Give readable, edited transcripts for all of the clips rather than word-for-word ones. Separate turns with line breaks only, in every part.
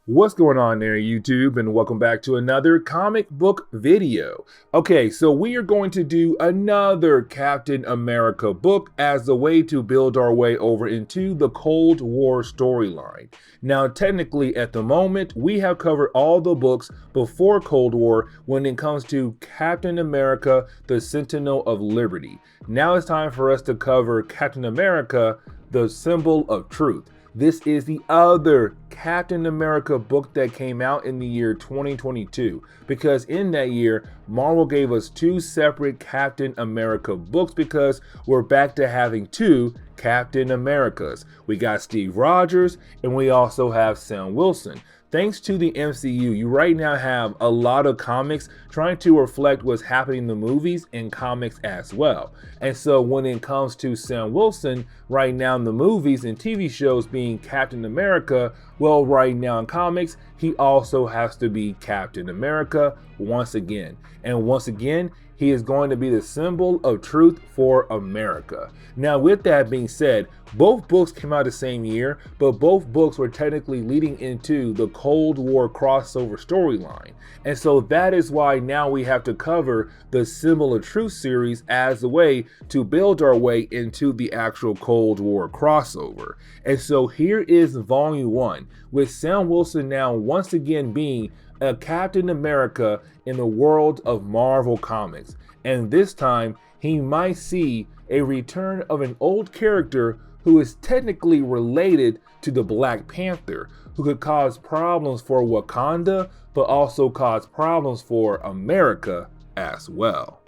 What's going on there, YouTube, and welcome back to another comic book video. Okay, so we are going to do another Captain America book as a way to build our way over into the Cold War storyline. Now, technically, at the moment, we have covered all the books before Cold War when it comes to Captain America, the Sentinel of Liberty. Now it's time for us to cover Captain America, the Symbol of Truth. This is the other Captain America book that came out in the year 2022, because in that year, Marvel gave us two separate Captain America books because we're back to having two Captain Americas. We got Steve Rogers and we also have Sam Wilson. Thanks to the MCU, you right now have a lot of comics trying to reflect what's happening in the movies and comics as well. And so when it comes to Sam Wilson, right now in the movies and TV shows being Captain America, well, right now in comics, he also has to be Captain America once again. And once again, he is going to be the symbol of truth for America. Now, with that being said, both books came out the same year, but both books were technically leading into the Cold War crossover storyline. And so that is why now we have to cover the Symbol of Truth series as a way to build our way into the actual Cold War crossover. And so here is Volume 1, with Sam Wilson now once again being a Captain America in the world of Marvel Comics. And this time, he might see a return of an old character who is technically related to the Black Panther, who could cause problems for Wakanda, but also cause problems for America as well.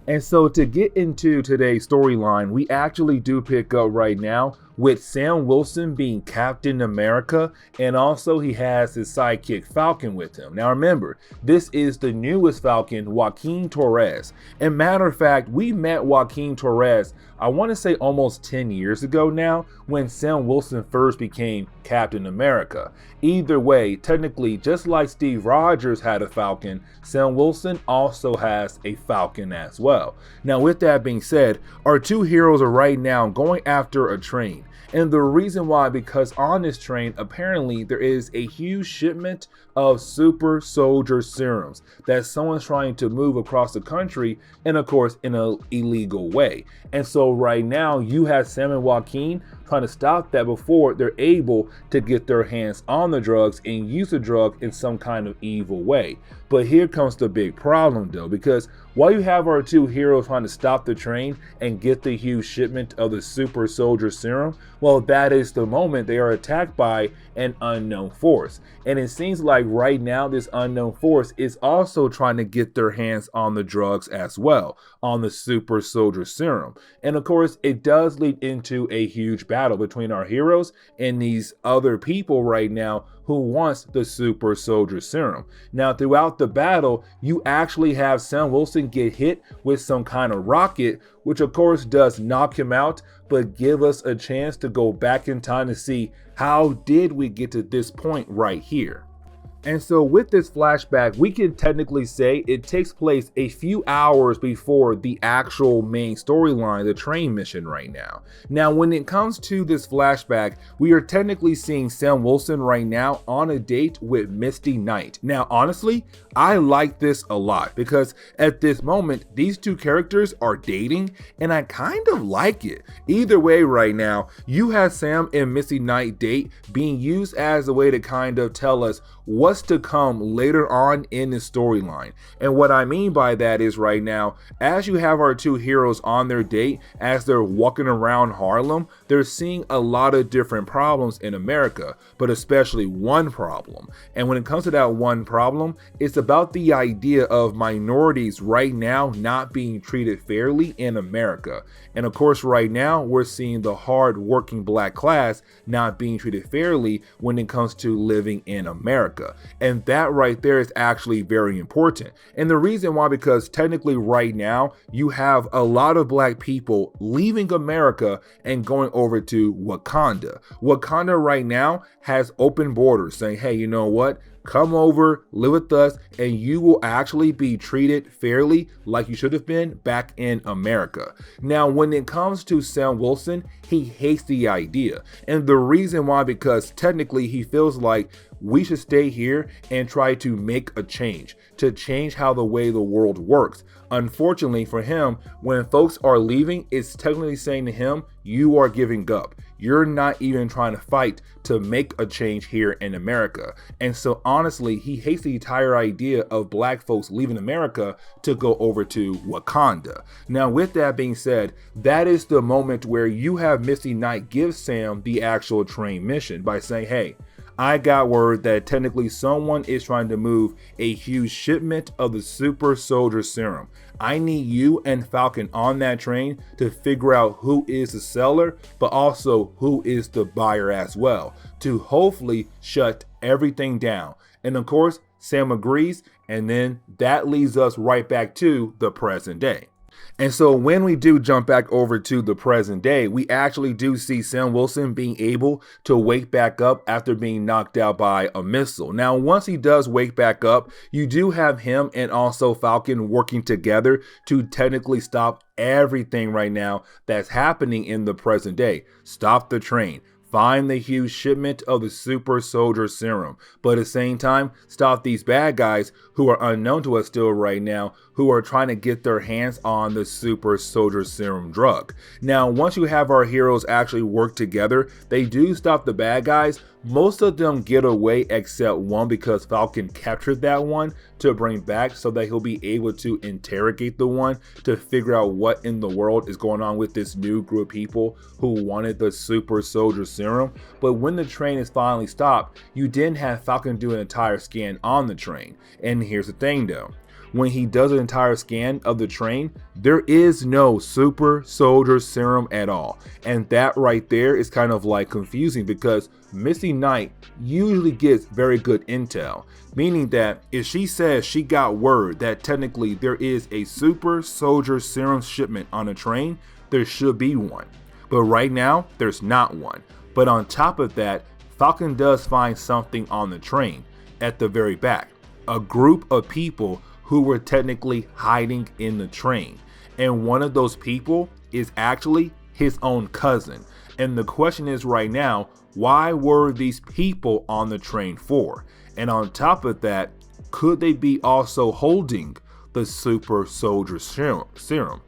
And so to get into today's storyline, we actually do pick up right now with Sam Wilson being Captain America, and also he has his sidekick Falcon with him. Now remember, this is the newest Falcon, Joaquin Torres. And matter of fact, we met Joaquin Torres, I want to say almost 10 years ago now, when Sam Wilson first became Captain America. Either way, technically, just like Steve Rogers had a Falcon, Sam Wilson also has a Falcon as well. Now with that being said, our two heroes are right now going after a train. And the reason why, because on this train, apparently there is a huge shipment of super soldier serums that someone's trying to move across the country, and of course in an illegal way. And so right now you have Sam and Joaquin trying to stop that before they're able to get their hands on the drugs and use the drug in some kind of evil way. But here comes the big problem though, because while you have our two heroes trying to stop the train and get the huge shipment of the super soldier serum, well, that is the moment they are attacked by an unknown force. And it seems like right now this unknown force is also trying to get their hands on the drugs as well, on the super soldier serum. And of course, it does lead into a huge battle between our heroes and these other people right now who wants the super soldier serum. Now throughout the battle, you actually have Sam Wilson get hit with some kind of rocket, which of course does knock him out, but give us a chance to go back in time to see how did we get to this point right here. And so with this flashback, we can technically say it takes place a few hours before the actual main storyline, the train mission right now. Now, when it comes to this flashback, we are technically seeing Sam Wilson right now on a date with Misty Knight. Now, honestly, I like this a lot because at this moment, these two characters are dating and I kind of like it. Either way right now, you have Sam and Misty Knight date being used as a way to kind of tell us what's to come later on in the storyline. And what I mean by that is right now, as you have our two heroes on their date, as they're walking around Harlem, they're seeing a lot of different problems in America, but especially one problem. And when it comes to that one problem, it's about the idea of minorities right now not being treated fairly in America. And of course, right now, we're seeing the hard working black class not being treated fairly when it comes to living in America. And that right there is actually very important. And the reason why, because technically right now, you have a lot of black people leaving America and going over to Wakanda. Wakanda right now has open borders saying, hey, you know what? come over, live with us, and you will actually be treated fairly like you should have been back in America. Now, when it comes to Sam Wilson, he hates the idea. And the reason why, because technically he feels like we should stay here and try to make a change, to change how the way the world works. Unfortunately for him, when folks are leaving, it's technically saying to him, you are giving up. You're not even trying to fight to make a change here in America. And so honestly, he hates the entire idea of black folks leaving America to go over to Wakanda. Now, with that being said, that is the moment where you have Misty Knight give Sam the actual train mission by saying, hey, I got word that technically someone is trying to move a huge shipment of the super soldier serum. I need you and Falcon on that train to figure out who is the seller, but also who is the buyer as well, to hopefully shut everything down. And of course, Sam agrees, and then that leads us right back to the present day. And so when we do jump back over to the present day, we actually do see Sam Wilson being able to wake back up after being knocked out by a missile. Now, once he does wake back up, you do have him and also Falcon working together to technically stop everything right now that's happening in the present day. Stop the train. Find the huge shipment of the super soldier serum, but at the same time, stop these bad guys who are unknown to us still right now, who are trying to get their hands on the super soldier serum drug. Now, once you have our heroes actually work together, they do stop the bad guys. Most of them get away except one, because Falcon captured that one to bring back so that he'll be able to interrogate the one to figure out what in the world is going on with this new group of people who wanted the super soldier serum. But when the train is finally stopped, you didn't have Falcon do an entire scan on the train. And here's the thing though. When he does an entire scan of the train, there is no super soldier serum at all. And that right there is kind of like confusing, because Misty Knight usually gets very good intel, meaning that if she says she got word that technically there is a super soldier serum shipment on a train, there should be one. But right now, there's not one. But on top of that, Falcon does find something on the train at the very back. A group of people who were technically hiding in the train. And one of those people is actually his own cousin. And the question is right now, why were these people on the train for? And on top of that, could they be also holding the super soldier serum? Serum.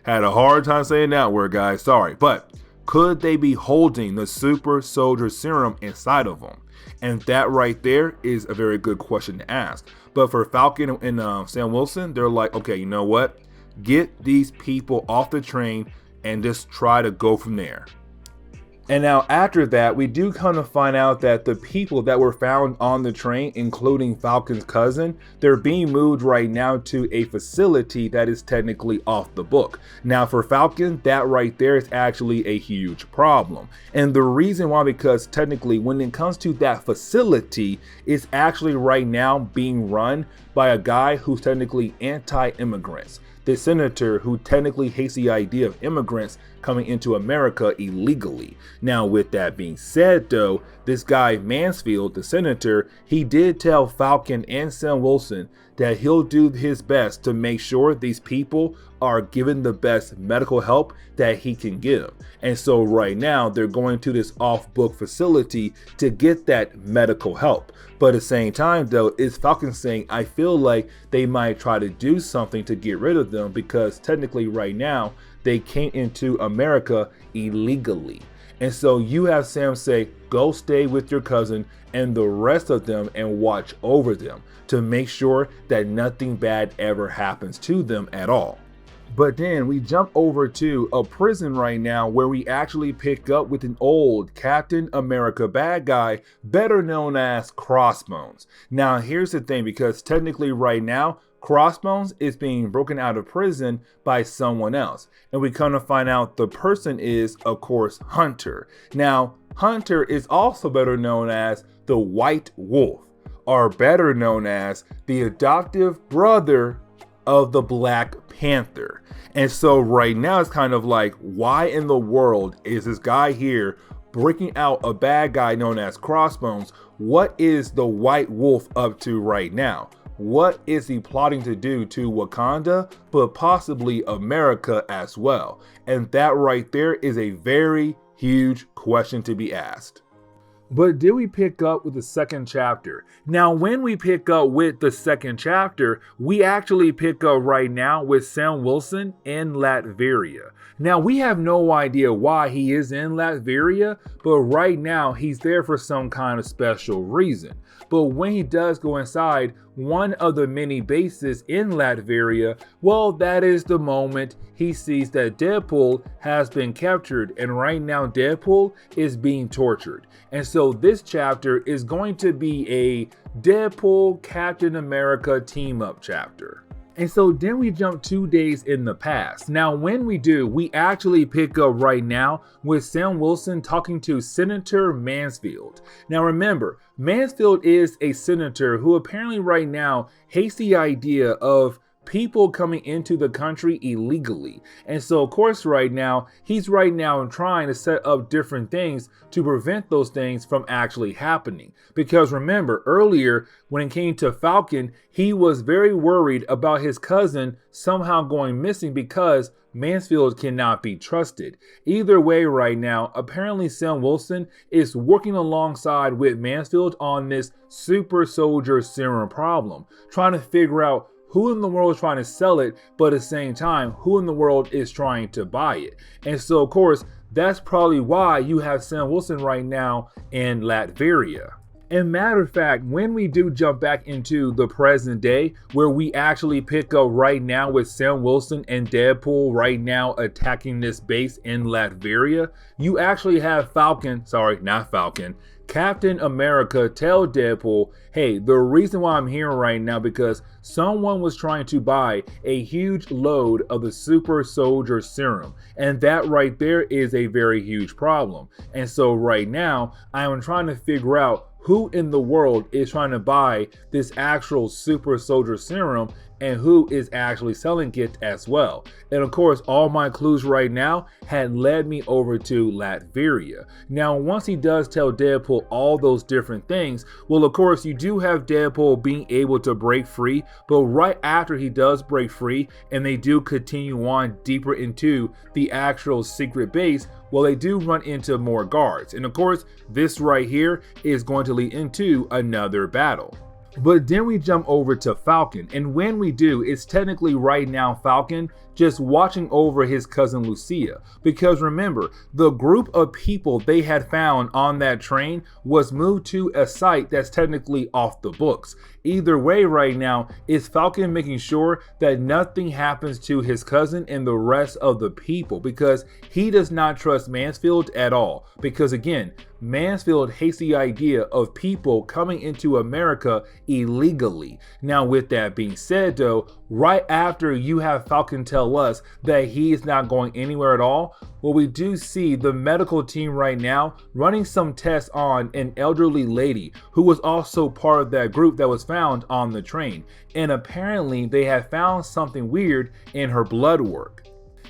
Had a hard time saying that word, guys, sorry. But could they be holding the super soldier serum inside of them? And that right there is a very good question to ask. But for Falcon and Sam Wilson, they're like, okay, you know what? Get these people off the train and just try to go from there. And now after that, we do kind of find out that the people that were found on the train, including Falcon's cousin, they're being moved right now to a facility that is technically off the book. Now for Falcon, that right there is actually a huge problem. And the reason why, because technically when it comes to that facility, it's actually right now being run by a guy who's technically anti-immigrants. The senator who technically hates the idea of immigrants coming into America illegally. Now, with that being said though, this guy Mansfield, the senator, he did tell Falcon and Sam Wilson that he'll do his best to make sure these people are given the best medical help that he can give. And so right now they're going to this off-book facility to get that medical help. But at the same time though, is Falcon saying, I feel like they might try to do something to get rid of them, because technically right now they came into America illegally. And so you have Sam say, go stay with your cousin and the rest of them and watch over them to make sure that nothing bad ever happens to them at all. But then we jump over to a prison right now where we actually pick up with an old Captain America bad guy, better known as Crossbones. Now here's the thing, because technically right now, Crossbones is being broken out of prison by someone else. And we kind of find out the person is, of course, Hunter. Now, Hunter is also better known as the White Wolf, or better known as the adoptive brother of the Black Panther. And so right now it's kind of like, why in the world is this guy here breaking out a bad guy known as Crossbones. What is the White Wolf up to right now? What is he plotting to do to Wakanda, but possibly America as well? And that right there is a very huge question to be asked. But did we pick up with the second chapter? Now, when we pick up with the second chapter, we actually pick up right now with Sam Wilson in Latveria. Now, we have no idea why he is in Latveria, but right now he's there for some kind of special reason. But when he does go inside one of the many bases in Latveria, well, that is the moment he sees that Deadpool has been captured, and right now Deadpool is being tortured. And so this chapter is going to be a Deadpool Captain America team up chapter. And so then we jump 2 days in the past. Now, when we do, we actually pick up right now with Sam Wilson talking to Senator Mansfield. Now, remember, Mansfield is a senator who apparently right now hates the idea of people coming into the country illegally. And so of course right now, he's right now trying to set up different things to prevent those things from actually happening. Because remember earlier when it came to Falcon, he was very worried about his cousin somehow going missing because Mansfield cannot be trusted. Either way right now, apparently Sam Wilson is working alongside with Mansfield on this super soldier serum problem, trying to figure out who in the world is trying to sell it, but at the same time, who in the world is trying to buy it. And so, of course, that's probably why you have Sam Wilson right now in Latveria. And matter of fact, when we do jump back into the present day, where we actually pick up right now with Sam Wilson and Deadpool right now attacking this base in Latveria, you actually have Captain America tell Deadpool, hey, the reason why I'm here right now because someone was trying to buy a huge load of the super soldier serum. And that right there is a very huge problem. And so right now, I am trying to figure out who in the world is trying to buy this actual super soldier serum and who is actually selling it as well. And of course, all my clues right now had led me over to Latveria. Now, once he does tell Deadpool all those different things, well, of course, you do have Deadpool being able to break free, but right after he does break free and they do continue on deeper into the actual secret base, well, they do run into more guards. And of course, this right here is going to lead into another battle. But then we jump over to Falcon, and when we do, it's technically right now Falcon just watching over his cousin Lucia. Because remember, the group of people they had found on that train was moved to a site that's technically off the books. Either way right now, is Falcon making sure that nothing happens to his cousin and the rest of the people, because he does not trust Mansfield at all. Because again, Mansfield hates the idea of people coming into America illegally. Now, with that being said though, right after you have Falcon tell us that he is not going anywhere at all, well, we do see the medical team right now running some tests on an elderly lady who was also part of that group that was found on the train. And apparently they have found something weird in her blood work.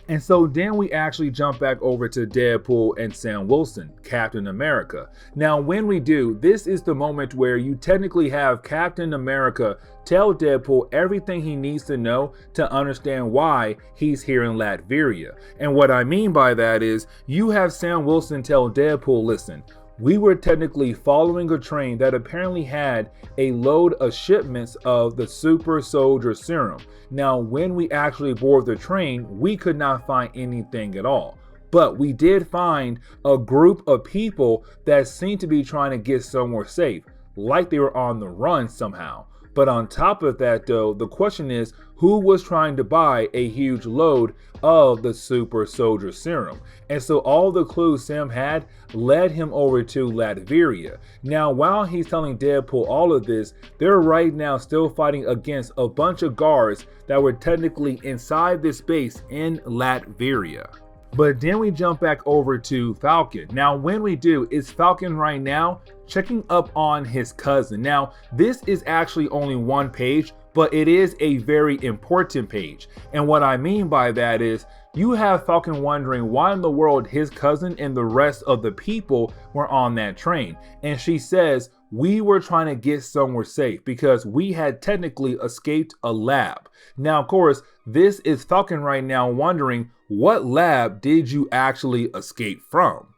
And so then we actually jump back over to Deadpool and Sam Wilson, Captain America. Now, when we do, this is the moment where you technically have Captain America tell Deadpool everything he needs to know to understand why he's here in Latveria. And what I mean by that is you have Sam Wilson tell Deadpool, listen, we were technically following a train that apparently had a load of shipments of the super soldier serum. Now, when we actually board the train, we could not find anything at all. But we did find a group of people that seemed to be trying to get somewhere safe, like they were on the run somehow. But on top of that though, the question is, who was trying to buy a huge load of the super soldier serum? And so all the clues Sam had led him over to Latveria. Now, while he's telling Deadpool all of this, they're right now still fighting against a bunch of guards that were technically inside this base in Latveria. But then we jump back over to Falcon. Now, when we do, it's Falcon right now checking up on his cousin. Now, this is actually only one page, but it is a very important page. And what I mean by that is you have Falcon wondering why in the world his cousin and the rest of the people were on that train. And she says, we were trying to get somewhere safe because we had technically escaped a lab. Now, of course, this is Falcon right now wondering, what lab did you actually escape from?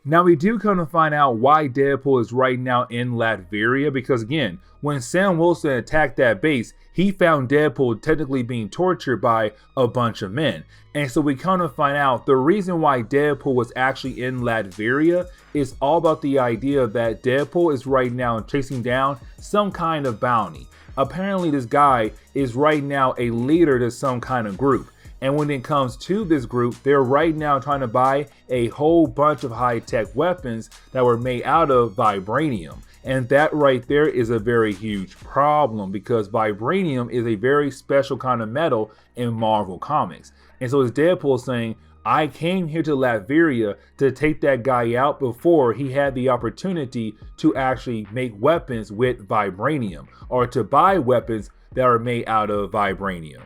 Now, we do come to find out why Deadpool is right now in Latveria, because again, when Sam Wilson attacked that base, he found Deadpool technically being tortured by a bunch of men. And so we come to find out the reason why Deadpool was actually in Latveria is all about the idea that Deadpool is right now chasing down some kind of bounty. Apparently this guy is right now a leader to some kind of group. And when it comes to this group, they're right now trying to buy a whole bunch of high-tech weapons that were made out of vibranium. And that right there is a very huge problem because vibranium is a very special kind of metal in Marvel Comics. And so it's Deadpool saying, I came here to Latveria to take that guy out before he had the opportunity to actually make weapons with vibranium, or to buy weapons that are made out of vibranium.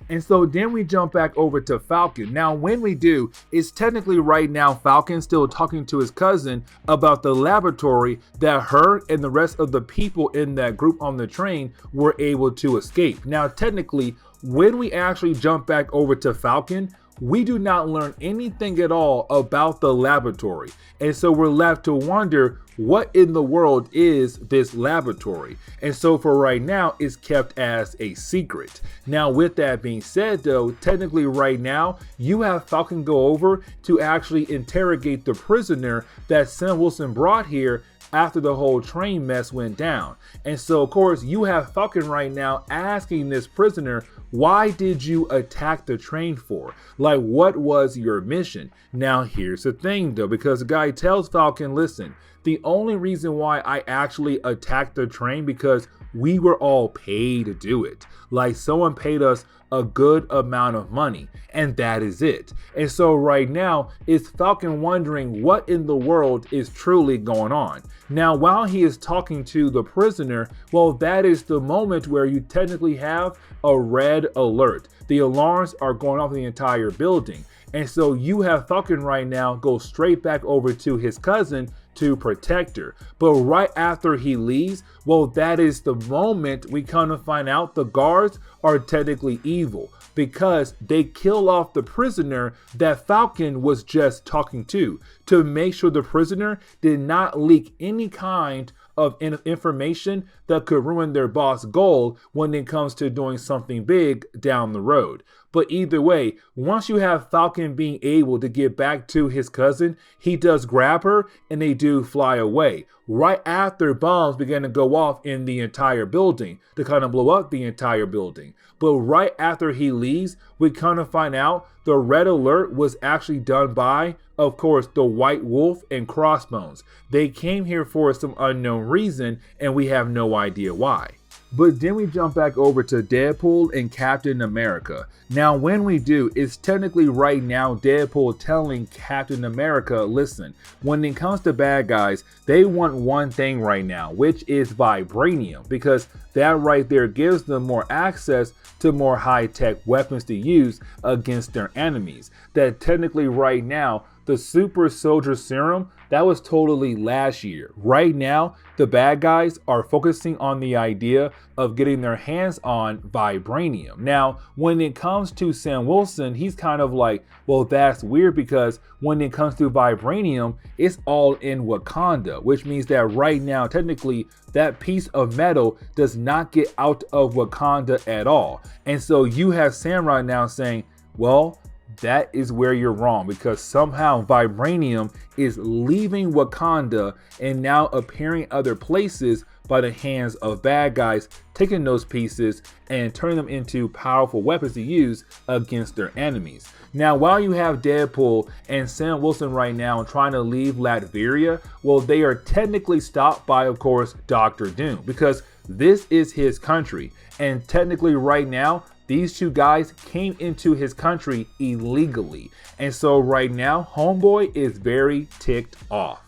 And so then we jump back over to Falcon. Now, when we do, it's technically right now Falcon still talking to his cousin about the laboratory that her and the rest of the people in that group on the train were able to escape. Now, technically, when we actually jump back over to Falcon, we do not learn anything at all about the laboratory. And so we're left to wonder, what in the world is this laboratory? And so for right now, it's kept as a secret. Now, with that being said though, technically right now, you have Falcon go over to actually interrogate the prisoner that Sam Wilson brought here after the whole train mess went down. And so of course you have Falcon right now asking this prisoner, why did you attack the train for? Like, what was your mission? Now here's the thing though, because the guy tells Falcon, listen, the only reason why I actually attacked the train because we were all paid to do it. Like, someone paid us a good amount of money, and that is it. And so right now, it's Falcon wondering what in the world is truly going on. Now, while he is talking to the prisoner, well, that is the moment where you technically have a red alert. The alarms are going off in the entire building. And so you have Falcon right now go straight back over to his cousin to protect her. But right after he leaves, well, that is the moment we come to find out the guards are technically evil because they kill off the prisoner that Falcon was just talking to make sure the prisoner did not leak any kind of information that could ruin their boss' goal when it comes to doing something big down the road. But either way, once you have Falcon being able to get back to his cousin, he does grab her and they do fly away. Right after bombs began to go off in the entire building to kind of blow up the entire building. But right after he leaves, we kind of find out the red alert was actually done by, of course, the White Wolf and Crossbones. They came here for some unknown reason and we have no idea why. But then we jump back over to Deadpool and Captain America. Now, when we do, it's technically right now Deadpool telling Captain America, listen, when it comes to bad guys, they want one thing right now, which is vibranium, because that right there gives them more access to more high-tech weapons to use against their enemies. That technically right now, the super soldier serum, that was totally last year. Right now, the bad guys are focusing on the idea of getting their hands on vibranium. Now, when it comes to Sam Wilson, he's kind of like, well, that's weird because when it comes to vibranium, it's all in Wakanda, which means that right now, technically, that piece of metal does not get out of Wakanda at all. And so you have Sam right now saying, well, that is where you're wrong, because somehow vibranium is leaving Wakanda and now appearing other places by the hands of bad guys, taking those pieces and turning them into powerful weapons to use against their enemies. Now, while you have Deadpool and Sam Wilson right now trying to leave Latveria, well, they are technically stopped by, of course, Dr. Doom, because this is his country. And technically right now, these two guys came into his country illegally. And so right now, Homeboy is very ticked off.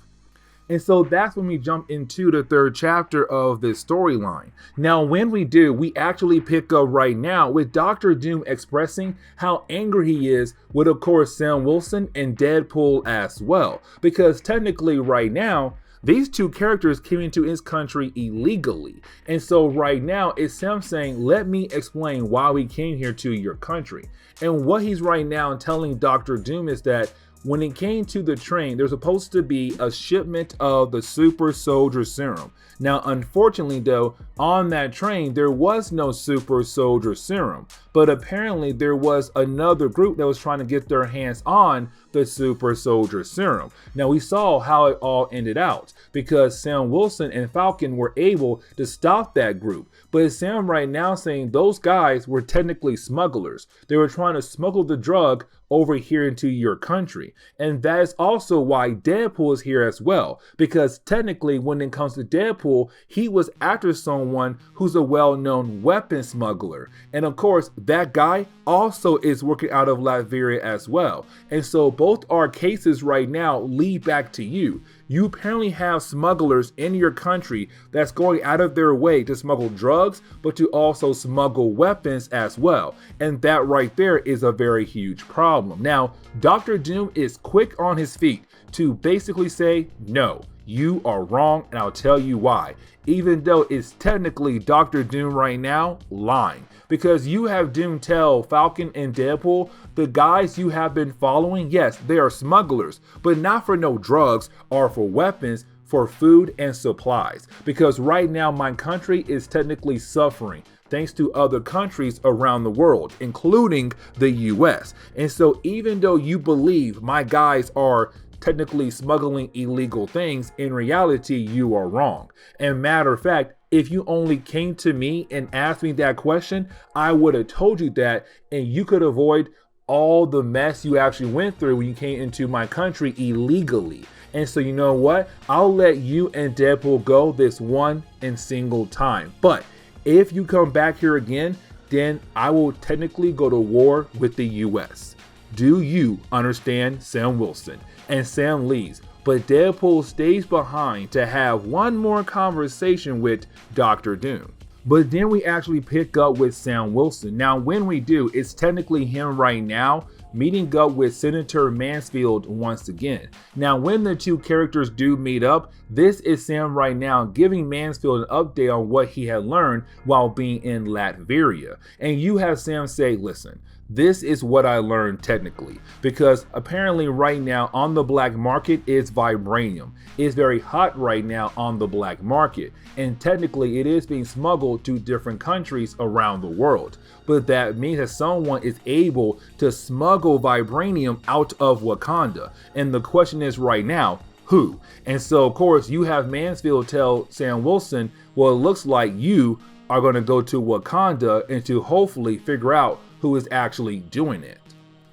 And so that's when we jump into the third chapter of this storyline. Now, when we do, we actually pick up right now with Dr. Doom expressing how angry he is with, of course, Sam Wilson and Deadpool as well. Because technically right now, these two characters came into his country illegally. And so right now it's Sam saying, let me explain why we came here to your country. And what he's right now telling Dr. Doom is that when it came to the train, there's supposed to be a shipment of the super soldier serum. Now, unfortunately though, on that train, there was no super soldier serum, but apparently there was another group that was trying to get their hands on the super soldier serum. Now, we saw how it all ended out because Sam Wilson and Falcon were able to stop that group. But Sam right now saying those guys were technically smugglers. They were trying to smuggle the drug over here into your country. And that is also why Deadpool is here as well. Because technically when it comes to Deadpool, he was after someone who's a well-known weapon smuggler. And of course, that guy also is working out of Latveria as well. And so both our cases right now lead back to you. You apparently have smugglers in your country that's going out of their way to smuggle drugs, but to also smuggle weapons as well. And that right there is a very huge problem. Now, Dr. Doom is quick on his feet to basically say, no, you are wrong, and I'll tell you why. Even though it's technically Dr. Doom right now lying. Because you have Doom tell Falcon and Deadpool, the guys you have been following, yes, they are smugglers, but not for no drugs or for weapons, for food and supplies. Because right now my country is technically suffering thanks to other countries around the world, including the US. And so even though you believe my guys are technically smuggling illegal things, in reality, you are wrong. And matter of fact, if you only came to me and asked me that question, I would have told you that, and you could avoid all the mess you actually went through when you came into my country illegally. And so you know what? I'll let you and Deadpool go this one and single time. But if you come back here again, then I will technically go to war with the US. Do you understand, Sam Wilson? And Sam leaves, but Deadpool stays behind to have one more conversation with Dr. Doom. But then we actually pick up with Sam Wilson. Now, when we do, it's technically him right now meeting up with Senator Mansfield once again. Now, when the two characters do meet up, this is Sam right now giving Mansfield an update on what he had learned while being in Latveria. And you have Sam say, listen, this is what I learned technically, because apparently right now on the black market is vibranium. It's very hot right now on the black market, and technically it is being smuggled to different countries around the world. But that means that someone is able to smuggle vibranium out of Wakanda. And the question is right now, who? And so of course you have Mansfield tell Sam Wilson, well, it looks like you are going to go to Wakanda and to hopefully figure out who is actually doing it.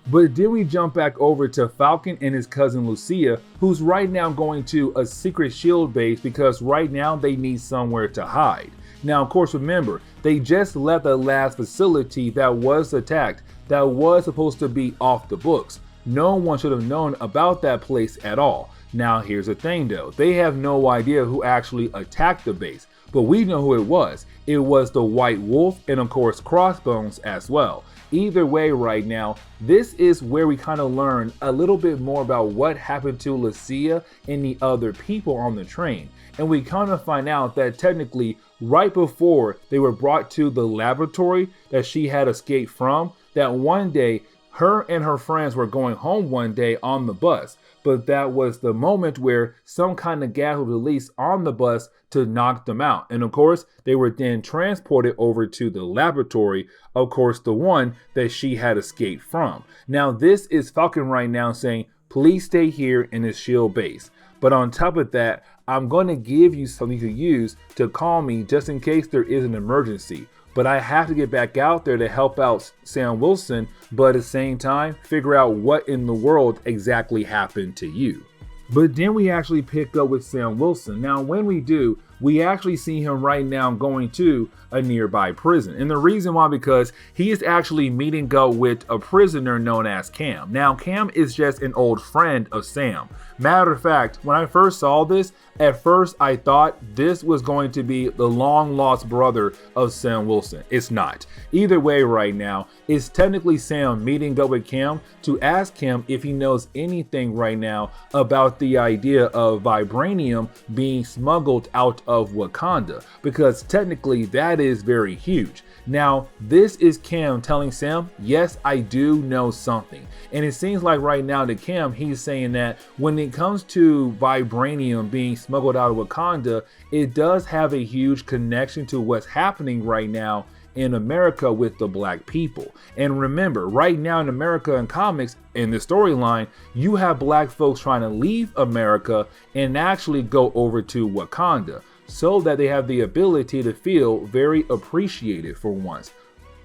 But then we jump back over to Falcon and his cousin Lucia, who's right now going to a secret shield base because right now they need somewhere to hide. Now, of course, remember, they just left the last facility that was attacked, that was supposed to be off the books. No one should have known about that place at all. Now, here's the thing though, they have no idea who actually attacked the base, but we know who it was. It was the White Wolf and of course Crossbones as well. Either way right now, this is where we kind of learn a little bit more about what happened to Lucia and the other people on the train. And we kind of find out that technically right before they were brought to the laboratory that she had escaped from, that one day her and her friends were going home one day on the bus. But that was the moment where some kind of gas was released on the bus to knock them out. And of course, they were then transported over to the laboratory, of course, the one that she had escaped from. Now, this is Falcon right now saying, please stay here in this shield base. But on top of that, I'm going to give you something to use to call me just in case there is an emergency. But I have to get back out there to help out Sam Wilson, but at the same time, figure out what in the world exactly happened to you. But then we actually pick up with Sam Wilson. Now, when we do, we actually see him right now going to a nearby prison. And the reason why, because he is actually meeting up with a prisoner known as Cam. Now, Cam is just an old friend of Sam. Matter of fact, when I first saw this, at first I thought this was going to be the long lost brother of Sam Wilson. It's not. Either way right now, it's technically Sam meeting up with Cam to ask him if he knows anything right now about the idea of vibranium being smuggled out of Wakanda, because technically that is very huge. Now, this is Cam telling Sam, yes, I do know something. And it seems like right now to Cam, he's saying that when it comes to vibranium being smuggled out of Wakanda, it does have a huge connection to what's happening right now in America with the black people. And remember, right now in America in comics, in the storyline, you have black folks trying to leave America and actually go over to Wakanda, so that they have the ability to feel very appreciated for once,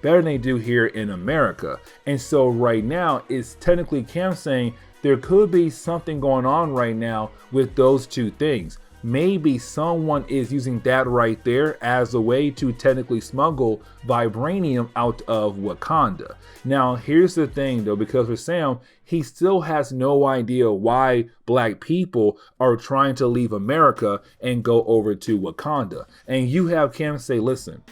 better than they do here in America. And so right now, it's technically Cam saying there could be something going on right now with those two things. Maybe someone is using that right there as a way to technically smuggle vibranium out of Wakanda. Now, here's the thing though, because for Sam, he still has no idea why black people are trying to leave America and go over to Wakanda. And you have Cam say, listen,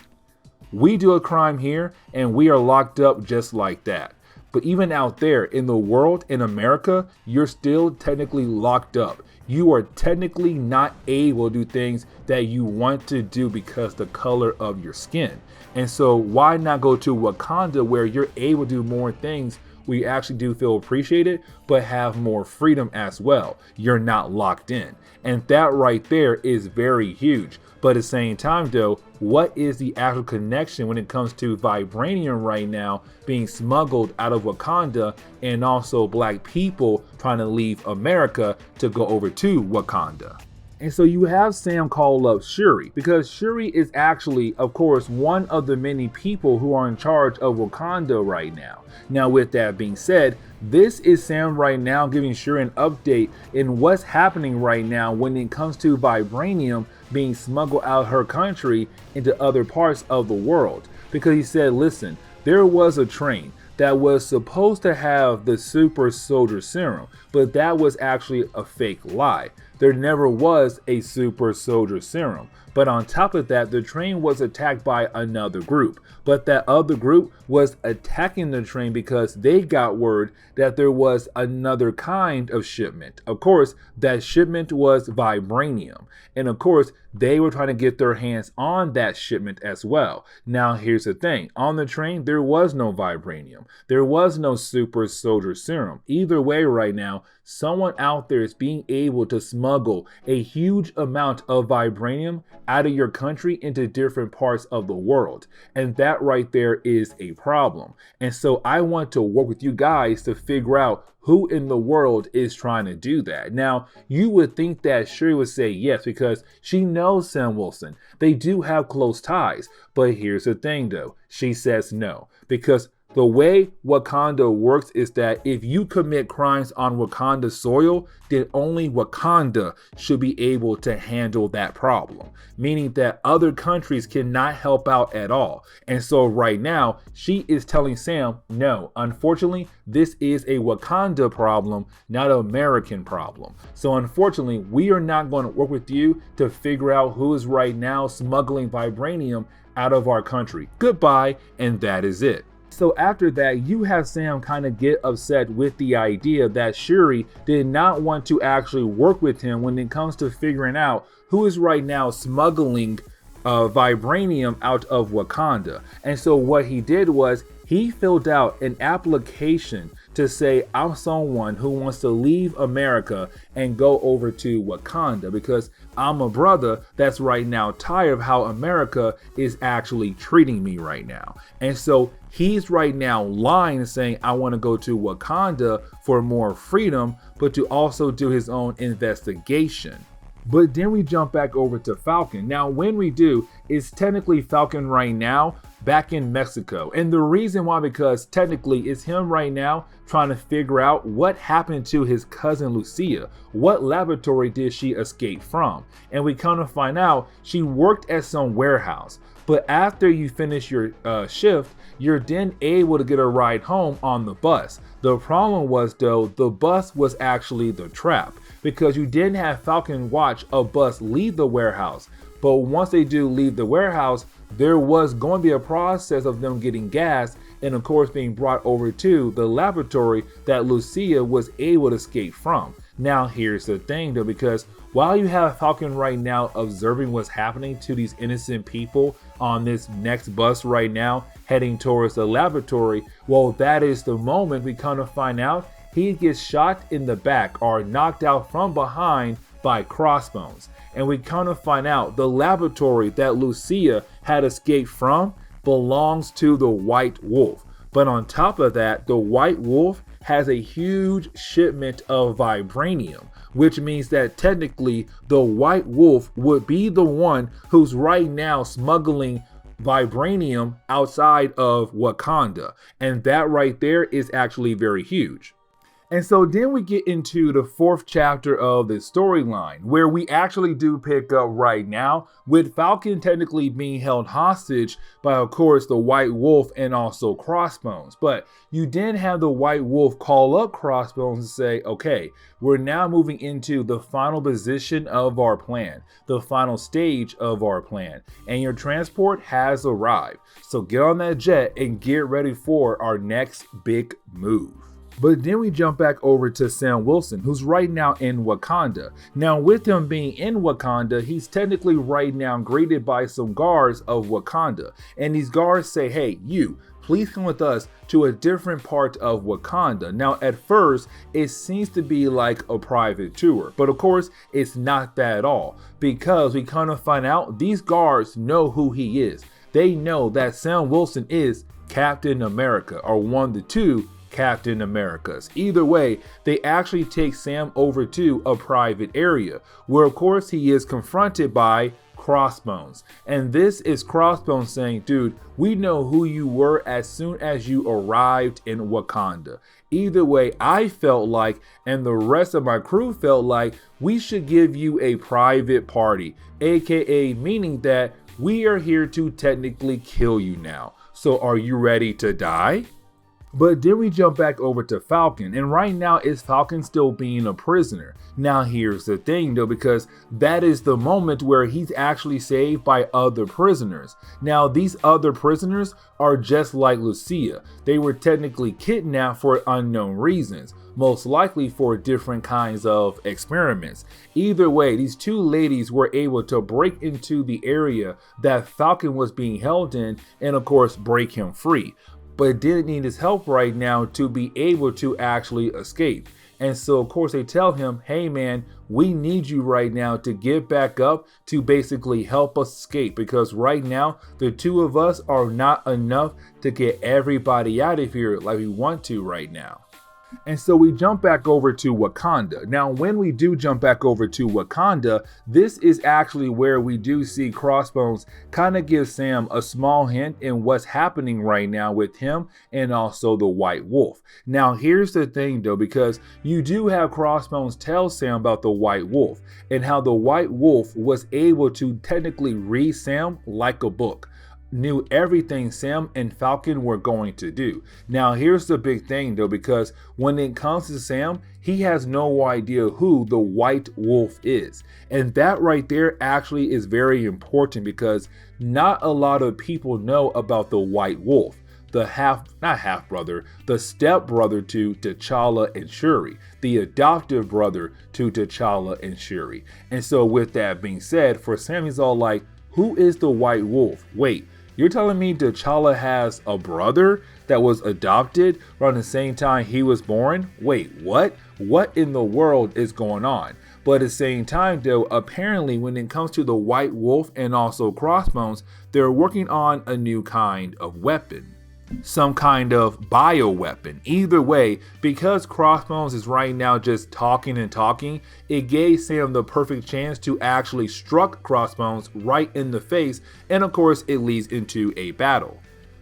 we do a crime here and we are locked up just like that. But even out there in the world, in America, you're still technically locked up. You are technically not able to do things that you want to do because the color of your skin. And so why not go to Wakanda, where you're able to do more things where you actually do feel appreciated, but have more freedom as well. You're not locked in. And that right there is very huge. But at the same time though, what is the actual connection when it comes to vibranium right now being smuggled out of Wakanda, and also black people trying to leave America to go over to Wakanda? And so you have Sam call up Shuri, because Shuri is actually, of course, one of the many people who are in charge of Wakanda right now. Now, with that being said, this is Sam right now giving Shuri an update in what's happening right now when it comes to vibranium being smuggled out of her country into other parts of the world. Because he said, listen, there was a train that was supposed to have the super soldier serum, but that was actually a fake lie. There never was a super soldier serum. But on top of that, the train was attacked by another group. But that other group was attacking the train because they got word that there was another kind of shipment. Of course, that shipment was vibranium. And of course, they were trying to get their hands on that shipment as well. Now, here's the thing. On the train, there was no vibranium. There was no super soldier serum. Either way right now, someone out there is being able to smuggle a huge amount of vibranium out of your country into different parts of the world. And that right there is a problem. And so I want to work with you guys to figure out who in the world is trying to do that. Now, you would think that Shuri would say yes, because she knows Sam Wilson. They do have close ties. But here's the thing though, she says no, because the way Wakanda works is that if you commit crimes on Wakanda soil, then only Wakanda should be able to handle that problem, meaning that other countries cannot help out at all. And so right now, she is telling Sam, no, unfortunately, this is a Wakanda problem, not an American problem. So unfortunately, we are not going to work with you to figure out who is right now smuggling vibranium out of our country. Goodbye, and that is it. So after that, you have Sam kind of get upset with the idea that Shuri did not want to actually work with him when it comes to figuring out who is right now smuggling vibranium out of Wakanda. And so what he did was he filled out an application to say, I'm someone who wants to leave America and go over to Wakanda because I'm a brother that's right now tired of how America is actually treating me right now. And so he's right now lying and saying, I want to go to Wakanda for more freedom, but to also do his own investigation. But then we jump back over to Falcon. Now, when we do, it's technically Falcon right now back in Mexico. And the reason why, because technically it's him right now trying to figure out what happened to his cousin Lucia. What laboratory did she escape from? And we kind of find out she worked at some warehouse. But after you finish your shift, you're then able to get a ride home on the bus. The problem was, though, the bus was actually the trap, because you didn't have Falcon watch a bus leave the warehouse. But once they do leave the warehouse, there was going to be a process of them getting gas and of course being brought over to the laboratory that Lucia was able to escape from. Now here's the thing though, because while you have Falcon right now observing what's happening to these innocent people on this next bus right now heading towards the laboratory, well, that is the moment we kind of find out he gets shot in the back or knocked out from behind by Crossbones. And we kind of find out the laboratory that Lucia had escaped from belongs to the White Wolf. But on top of that, the White Wolf has a huge shipment of vibranium, which means that technically the White Wolf would be the one who's right now smuggling vibranium outside of Wakanda. And that right there is actually very huge. And so then we get into the 4th chapter of the storyline, where we actually do pick up right now with Falcon technically being held hostage by, of course, the White Wolf and also Crossbones. But you then have the White Wolf call up Crossbones and say, okay, we're now moving into the final position of our plan, the final stage of our plan, and your transport has arrived. So get on that jet and get ready for our next big move. But then we jump back over to Sam Wilson, who's right now in Wakanda. Now, with him being in Wakanda, he's technically right now greeted by some guards of Wakanda. And these guards say, hey, you, please come with us to a different part of Wakanda. Now, at first, it seems to be like a private tour. But of course, it's not that at all. Because we kind of find out these guards know who he is. They know that Sam Wilson is Captain America, or one of the two Captain Americas. Either way, they actually take Sam over to a private area where of course he is confronted by Crossbones. And this is Crossbones saying, dude, we know who you were as soon as you arrived in Wakanda. Either way, I felt like, and the rest of my crew felt like, we should give you a private party, aka meaning that we are here to technically kill you now. So are you ready to die? But then we jump back over to Falcon, and right now is Falcon still being a prisoner. Now here's the thing though, because that is the moment where he's actually saved by other prisoners. Now these other prisoners are just like Lucia. They were technically kidnapped for unknown reasons, most likely for different kinds of experiments. Either way, these two ladies were able to break into the area that Falcon was being held in and of course break him free. But didn't need his help right now to be able to actually escape. And so of course they tell him, hey man, we need you right now to get back up to basically help us escape, because right now the two of us are not enough to get everybody out of here like we want to right now. And so we jump back over to Wakanda. Now, when we do jump back over to Wakanda, this is actually where we do see Crossbones kind of give Sam a small hint in what's happening right now with him and also the White Wolf. Now, here's the thing though, because you do have Crossbones tell Sam about the White Wolf and how the White Wolf was able to technically read Sam like a book. Knew everything Sam and Falcon were going to do. Now here's the big thing though, because when it comes to Sam, he has no idea who the White Wolf is. And that right there actually is very important, because not a lot of people know about the White Wolf, the the step-brother to T'Challa and Shuri, the adoptive brother to T'Challa and Shuri. And so with that being said, for Sam, he's all like, who is the White Wolf? Wait, you're telling me T'Challa has a brother that was adopted around the same time he was born? Wait, what? What in the world is going on? But at the same time though, apparently when it comes to the White Wolf and also Crossbones, they're working on a new kind of weapon. Some kind of bioweapon. Either way, because Crossbones is right now just talking and talking, it gave Sam the perfect chance to actually struck Crossbones right in the face, and of course it leads into a battle.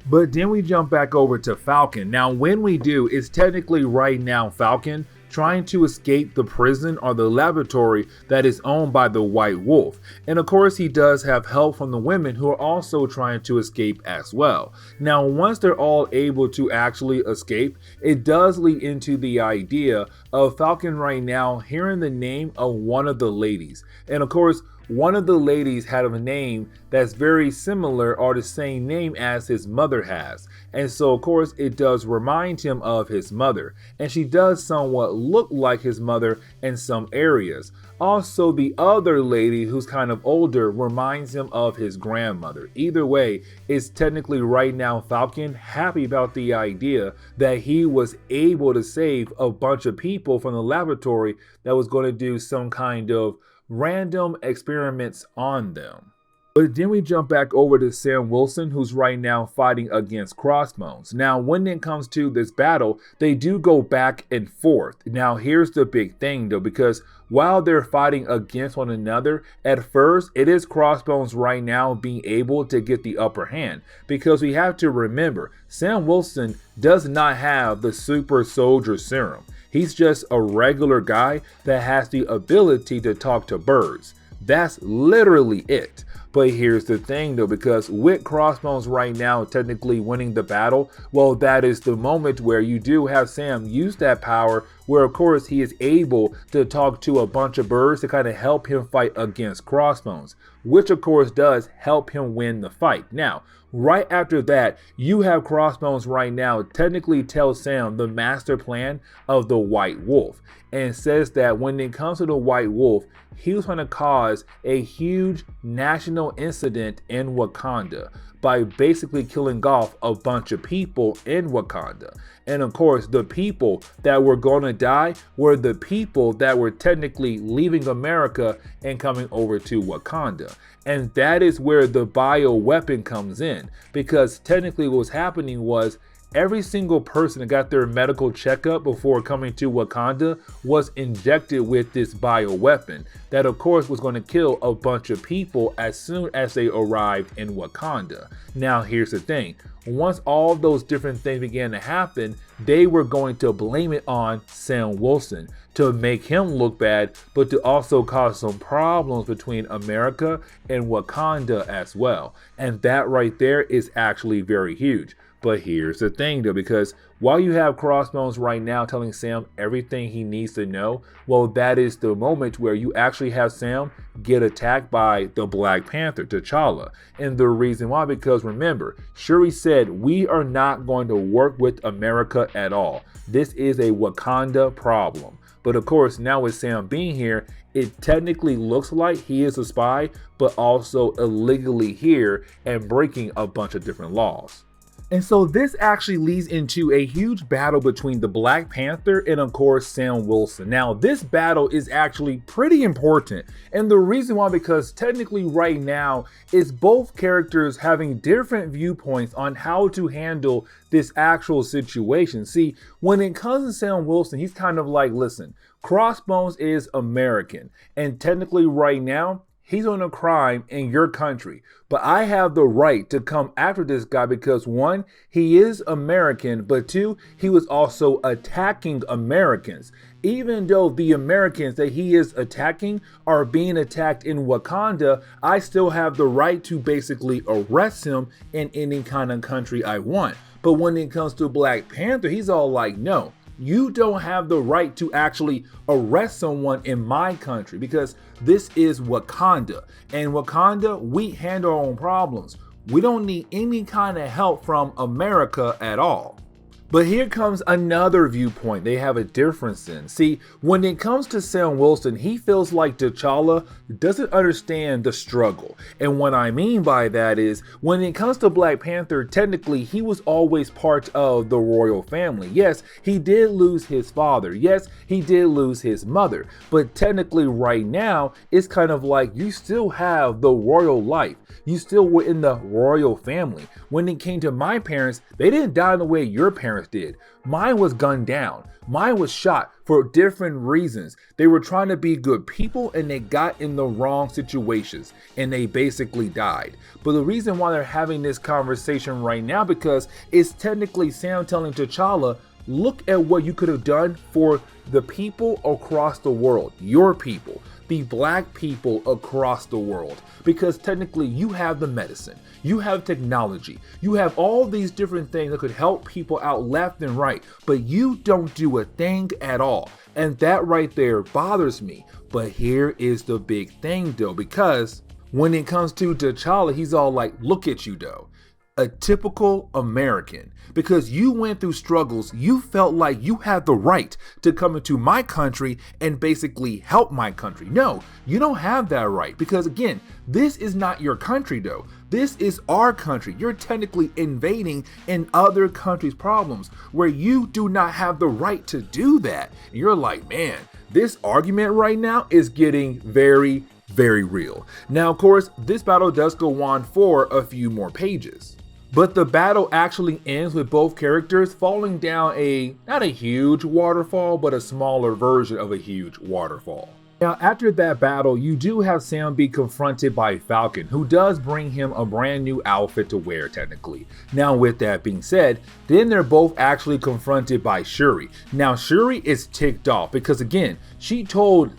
But then we jump back over to Falcon. Now, when we do, it's technically right now Falcon trying to escape the prison or the laboratory that is owned by the White Wolf. And of course, he does have help from the women who are also trying to escape as well. Now, once they're all able to actually escape, it does lead into the idea of Falcon right now hearing the name of one of the ladies. And of course, one of the ladies had a name that's very similar or the same name as his mother has. And so of course it does remind him of his mother. And she does somewhat look like his mother in some areas. Also, the other lady who's kind of older reminds him of his grandmother. Either way, it's technically right now Falcon happy about the idea that he was able to save a bunch of people from the laboratory that was going to do some kind of random experiments on them. But then we jump back over to Sam Wilson, who's right now fighting against Crossbones. Now, when it comes to this battle, they do go back and forth. Now, here's the big thing though, because while they're fighting against one another, at first, it is Crossbones right now being able to get the upper hand. Because we have to remember, Sam Wilson does not have the super soldier serum. He's just a regular guy that has the ability to talk to birds. That's literally it. But here's the thing though, because with Crossbones right now technically winning the battle, well, that is the moment where you do have Sam use that power where of course he is able to talk to a bunch of birds to kind of help him fight against Crossbones, which of course does help him win the fight. Now, right after that, you have Crossbones right now technically tell Sam the master plan of the White Wolf and says that when it comes to the White Wolf, he was going to cause a huge national incident in Wakanda by basically killing off a bunch of people in Wakanda. And of course, the people that were going to die were the people that were technically leaving America and coming over to Wakanda. And that is where the bioweapon comes in, because technically what was happening was every single person that got their medical checkup before coming to Wakanda was injected with this bioweapon that of course was going to kill a bunch of people as soon as they arrived in Wakanda. Now here's the thing, once all those different things began to happen, they were going to blame it on Sam Wilson to make him look bad, but to also cause some problems between America and Wakanda as well. And that right there is actually very huge. But here's the thing though, because while you have Crossbones right now telling Sam everything he needs to know, well, that is the moment where you actually have Sam get attacked by the Black Panther, T'Challa. And the reason why, because remember, Shuri said, we are not going to work with America at all. This is a Wakanda problem. But of course, now with Sam being here, it technically looks like he is a spy, but also illegally here and breaking a bunch of different laws. And so this actually leads into a huge battle between the Black Panther and of course Sam Wilson. Now this battle is actually pretty important, and the reason why, because technically right now it's both characters having different viewpoints on how to handle this actual situation. See, when it comes to Sam Wilson, he's kind of like, listen, Crossbones is American, and technically right now he's on a crime in your country, but I have the right to come after this guy because one, he is American, but two, he was also attacking Americans. Even though the Americans that he is attacking are being attacked in Wakanda, I still have the right to basically arrest him in any kind of country I want. But when it comes to Black Panther, he's all like, no, you don't have the right to actually arrest someone in my country because this is Wakanda. And Wakanda, we handle our own problems. We don't need any kind of help from America at all. But here comes another viewpoint they have a difference in. See, when it comes to Sam Wilson, he feels like T'Challa doesn't understand the struggle. And what I mean by that is, when it comes to Black Panther, technically he was always part of the royal family. Yes, he did lose his father. Yes, he did lose his mother. But technically right now, it's kind of like you still have the royal life. You still were in the royal family. When it came to my parents, they didn't die the way your parents parents did. Mine was gunned down. Mine was shot for different reasons. They were trying to be good people and they got in the wrong situations and they basically died. But the reason why they're having this conversation right now, because it's technically Sam telling T'Challa, look at what you could have done for the people across the world, your people, the black people across the world, because technically you have the medicine, you have technology, you have all these different things that could help people out left and right, but you don't do a thing at all. And that right there bothers me. But here is the big thing though, because when it comes to T'Challa, he's all like, look at you though. A typical American, because you went through struggles, you felt like you had the right to come into my country and basically help my country. No, you don't have that right, because again, this is not your country though. This is our country. You're technically invading in other countries' problems where you do not have the right to do that. And you're like, man, this argument right now is getting very real. Now, of course, this battle does go on for a few more pages. But the battle actually ends with both characters falling down not a huge waterfall, but a smaller version of a huge waterfall. Now, after that battle, you do have Sam be confronted by Falcon, who does bring him a brand new outfit to wear technically. Now, with that being said, then they're both actually confronted by Shuri. Now, Shuri is ticked off because again, she told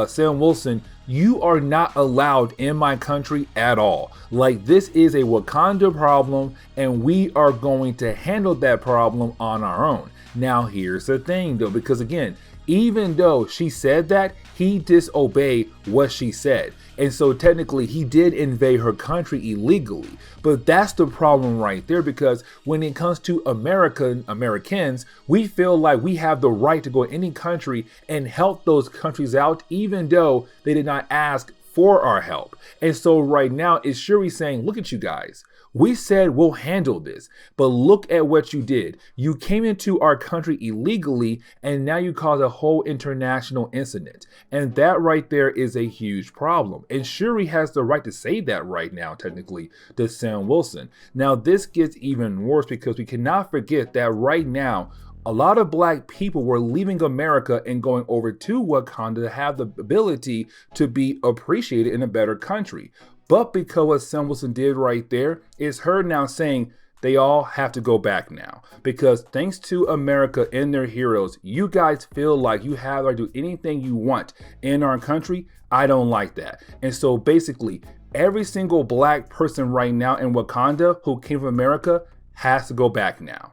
Sam Wilson, you are not allowed in my country at all. Like, this is a Wakanda problem and we are going to handle that problem on our own. Now, here's the thing though, because again, even though she said that, he disobeyed what she said. And so technically he did invade her country illegally. But that's the problem right there, because when it comes to Americans, we feel like we have the right to go to any country and help those countries out, even though they did not ask for our help. And so right now it's Shuri saying, look at you guys. We said we'll handle this, but look at what you did. You came into our country illegally and now you caused a whole international incident. And that right there is a huge problem. And Shuri has the right to say that right now, technically, to Sam Wilson. Now, this gets even worse because we cannot forget that right now, a lot of black people were leaving America and going over to Wakanda to have the ability to be appreciated in a better country. But because what Sam Wilson did right there is her now saying they all have to go back now. Because thanks to America and their heroes, you guys feel like you have to do anything you want in our country. I don't like that. And so basically, every single black person right now in Wakanda who came from America has to go back now.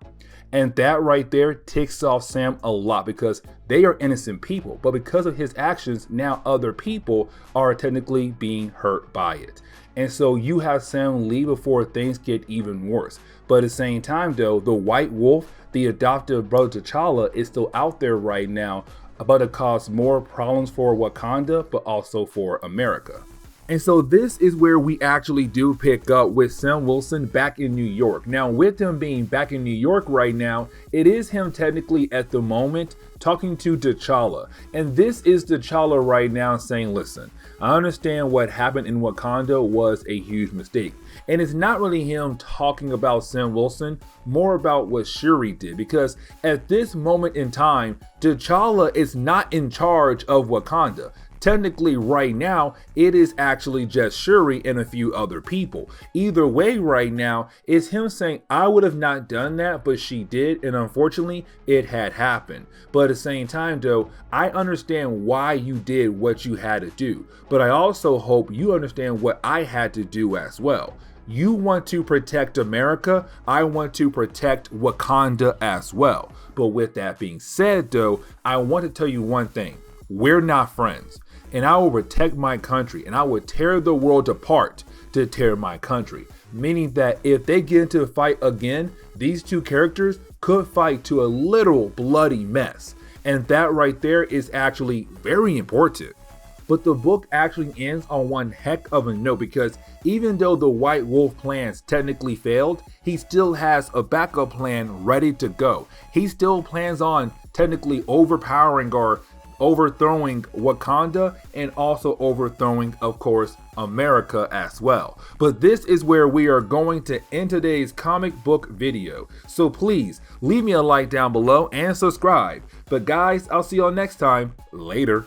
And that right there ticks off Sam a lot because they are innocent people. But because of his actions, now other people are technically being hurt by it. And so you have Sam leave before things get even worse. But at the same time though, the White Wolf, the adoptive brother T'Challa, is still out there right now, about to cause more problems for Wakanda, but also for America. And so this is where we actually do pick up with Sam Wilson back in New York. Now, with him being back in New York right now, it is him technically at the moment talking to T'Challa. And this is T'Challa right now saying, listen, I understand what happened in Wakanda was a huge mistake. And it's not really him talking about Sam Wilson, more about what Shuri did. Because at this moment in time, T'Challa is not in charge of Wakanda. Technically right now, it is actually just Shuri and a few other people. Either way right now, it's him saying, I would have not done that, but she did. And unfortunately, it had happened. But at the same time though, I understand why you did what you had to do. But I also hope you understand what I had to do as well. You want to protect America, I want to protect Wakanda as well. But with that being said though, I want to tell you one thing. We're not friends. And I will protect my country and I will tear the world apart to tear my country. Meaning that if they get into a fight again, these two characters could fight to a literal bloody mess. And that right there is actually very important. But the book actually ends on one heck of a note, because even though the White Wolf plans technically failed, he still has a backup plan ready to go. He still plans on technically overpowering or overthrowing Wakanda and also overthrowing, of course, America as well. But this is where we are going to end today's comic book video. So please leave me a like down below and subscribe. But guys, I'll see y'all next time. Later.